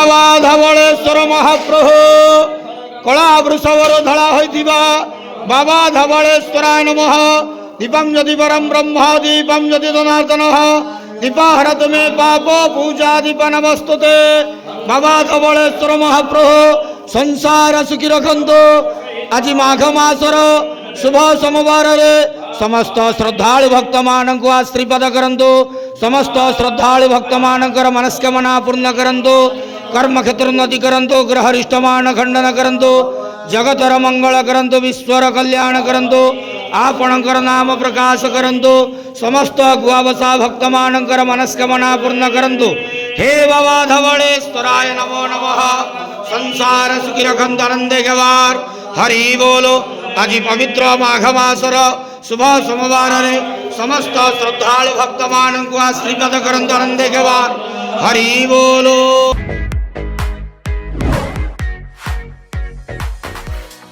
बाबा धवलेश्वर महाप्रभु कला वृषभर धड़ा होइथिबा बाबा धवलेश्वराय नमः। दीपम यदि परम ब्रह्म दीपम यदि जनार्दन दीपाहरत में पाप पूजा दीप नमस्तुते। बाबा धवलेश्वर महाप्रभु संसार सुखी रखंतु। आज माघ मासर शुभ सोमवार रे समस्त श्रद्धालु भक्त मानक आश्रीपद करंतु। समस्त श्रद्धालु भक्त मानकर मनस्कामना पूर्ण करंतु। कर्म क्षेत्र उन्नति करंतु। ग्रहरिष्ट मान खंडन करंतु। जगतर मंगल करंतु। विश्वर कल्याण करंतु। आपणकर नाम प्रकाश करंतु। समस्त गुआवसा भक्त मानकर मनस्कामना पूर्ण करंतु। हे बाबा धवलेश्वराय नमो नमः। संसार सुखी रखंतु आनंदे गवार हरि बोलो। आज पवित्र माघ मासर शुभ सोमवार रे समस्त श्रद्धालु भक्त मानक आशीर्वाद करंतु आनंदे गवार हरि बोलो।